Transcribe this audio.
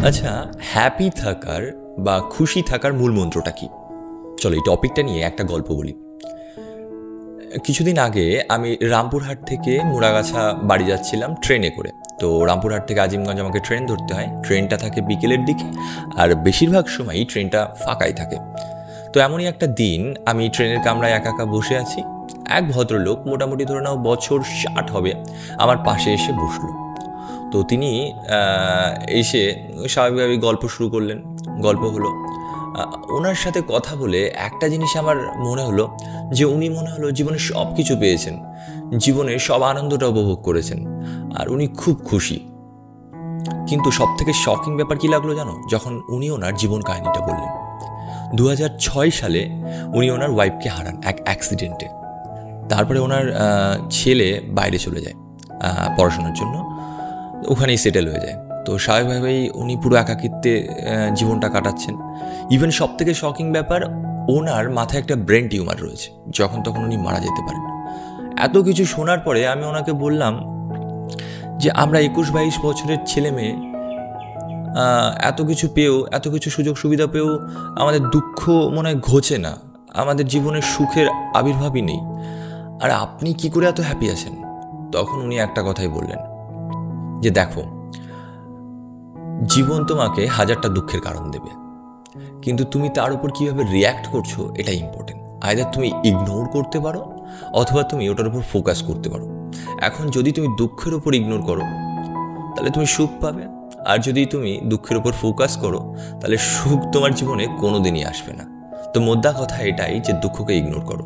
আচ্ছা, হ্যাপি থাকার বা খুশি থাকার মূল মন্ত্রটা কি? চলো এই টপিকটা নিয়ে একটা গল্প বলি। কিছুদিন আগে আমি রামপুরহাট থেকে মুড়াগাছা বাড়ি যাচ্ছিলাম ট্রেনে করে। তো রামপুরহাট থেকে আজিমগঞ্জ আমাকে ট্রেন ধরতে হয়। ট্রেনটা থাকে বিকেলের দিকে, আর বেশিরভাগ সময়ই ট্রেনটা ফাঁকাই থাকে। তো এমনই একটা দিন আমি ট্রেনের কামরায় একা একা বসে আছি। এক ভদ্রলোক, মোটামুটি ধরে নাও বছর 60 হবে, আমার পাশে এসে বসলো। তো তিনি এসে স্বাভাবিকভাবে গল্প শুরু করলেন। গল্প হলো, ওনার সাথে কথা বলে একটা জিনিস আমার মনে হলো, যে উনি মনে হলো জীবনে সব কিছু পেয়েছেন, জীবনে সব আনন্দটা উপভোগ করেছেন, আর উনি খুব খুশি। কিন্তু সব থেকে শকিং ব্যাপার কী লাগলো জানো? যখন উনি ওনার জীবন কাহিনীটা বললেন। 2006 সালে উনি ওনার ওয়াইফকে হারান এক অ্যাক্সিডেন্টে। তারপরে ওনার ছেলে বাইরে চলে যায় পড়াশোনার জন্য, ওখানেই সেটেল হয়ে যায়। তো স্বাভাবিকভাবেই উনি পুরো একাকিত্বে জীবনটা কাটাচ্ছেন। ইভেন সব থেকে শকিং ব্যাপার, ওনার মাথায় একটা ব্রেন টিউমার রয়েছে, যখন তখন উনি মারা যেতে পারেন। এত কিছু শোনার পরে আমি ওনাকে বললাম যে আমরা 21-22 বছরের ছেলে মেয়ে, এত কিছু পেয়েও, এত কিছু সুযোগ সুবিধা পেয়েও আমাদের দুঃখ মনে হয় ঘোচে না, আমাদের জীবনের সুখের আবির্ভাবই নেই। আর আপনি কি করে এত হ্যাপি আছেন? তখন উনি একটা কথাই বললেন, যে দেখো, জীবন তোমাকে হাজারটা দুঃখের কারণ দেবে, কিন্তু তুমি তার উপর কীভাবে রিয়্যাক্ট করছো এটাই ইম্পর্টেন্ট। আইদার তুমি ইগনোর করতে পারো, অথবা তুমি ওটার উপর ফোকাস করতে পারো। এখন যদি তুমি দুঃখের উপর ইগনোর করো, তাহলে তুমি সুখ পাবে। আর যদি তুমি দুঃখের উপর ফোকাস করো, তাহলে সুখ তোমার জীবনে কোনো দিনই আসবে না। তো মোদ্দা কথা এটাই, যে দুঃখকে ইগনোর করো।